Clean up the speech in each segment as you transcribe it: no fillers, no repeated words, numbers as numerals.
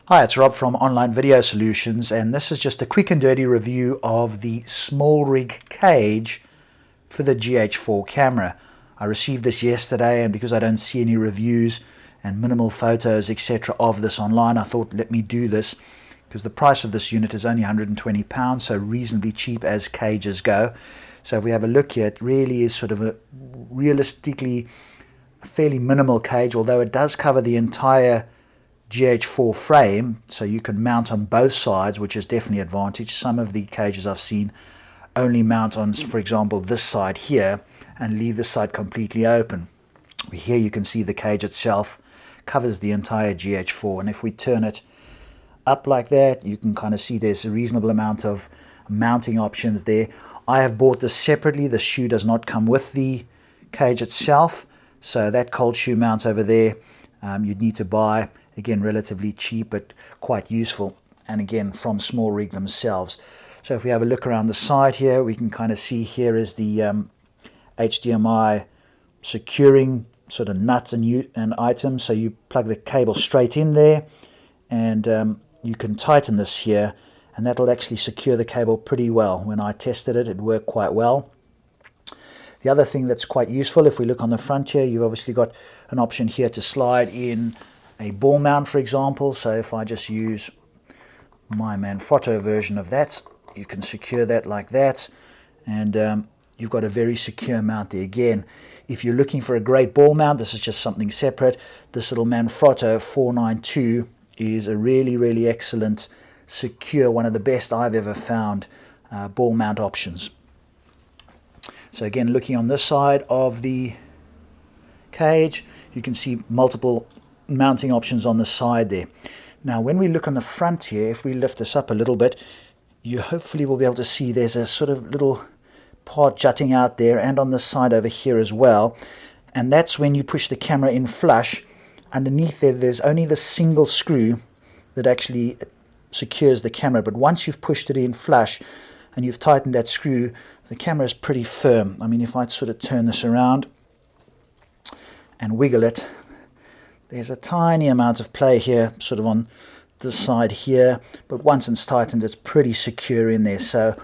Hi, it's Rob from Online Video Solutions, and this is just a quick and dirty review of the Smallrig Cage for the GH4 camera. I received this yesterday, and because I don't see any reviews and minimal photos etc. of this online, I thought let me do this because the price of this unit is only £120, so reasonably cheap as cages go. So if we have a look here, it really is sort of a realistically fairly minimal cage, although it does cover the entire GH4 frame, so you can mount on both sides, which is definitely an advantage. Some of the cages I've seen only mount on, for example, this side here and leave this side completely open. Here you can see the cage itself covers the entire GH4, and if we turn it up like that, you can kind of see there's a reasonable amount of mounting options there. I have bought this separately. The shoe does not come with the cage itself, so that cold shoe mount over there you'd need to buy. Again, relatively cheap but quite useful, and again from Smallrig themselves. So if we have a look around the side here, we can kind of see here is the HDMI securing sort of nuts and items. So you plug the cable straight in there, and you can tighten this here, and that'll actually secure the cable pretty well. When I tested it, it worked quite well. The other thing that's quite useful, if we look on the front here, you've obviously got an option here to slide in a ball mount, for example. So if I just use my Manfrotto version of that, you can secure that like that, and you've got a very secure mount there. Again, if you're looking for a great ball mount, this is just something separate. This little Manfrotto 492 is a really excellent, secure, one of the best I've ever found ball mount options. So again, looking on this side of the cage, you can see multiple mounting options on the side there. Now when we look on the front here, if we lift this up a little bit, you hopefully will be able to see there's a sort of little part jutting out there, and on this side over here as well, and that's when you push the camera in flush. Underneath there's only the single screw that actually secures the camera, but once you've pushed it in flush and you've tightened that screw, the camera is pretty firm. I mean, if I sort of turn this around and wiggle it, there's a tiny amount of play here, sort of on this side here, but once it's tightened, it's pretty secure in there. So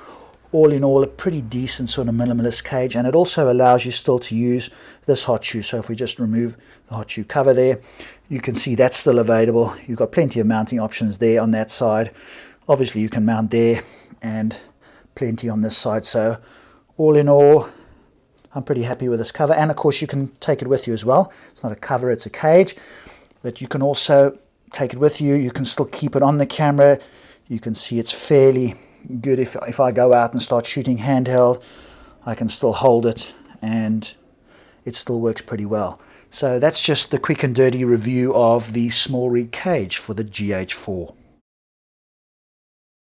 all in all, a pretty decent sort of minimalist cage, and it also allows you still to use this hot shoe. So if we just remove the hot shoe cover there, you can see that's still available. You've got plenty of mounting options there on that side. Obviously you can mount there, and plenty on this side. So all in all, I'm pretty happy with this cover, and of course you can take it with you as well. It's not a cover, it's a cage, but you can also take it with you. You can still keep it on the camera. You can see it's fairly good. If I go out and start shooting handheld, I can still hold it and it still works pretty well. So that's just the quick and dirty review of the Smallrig Cage for the GH4.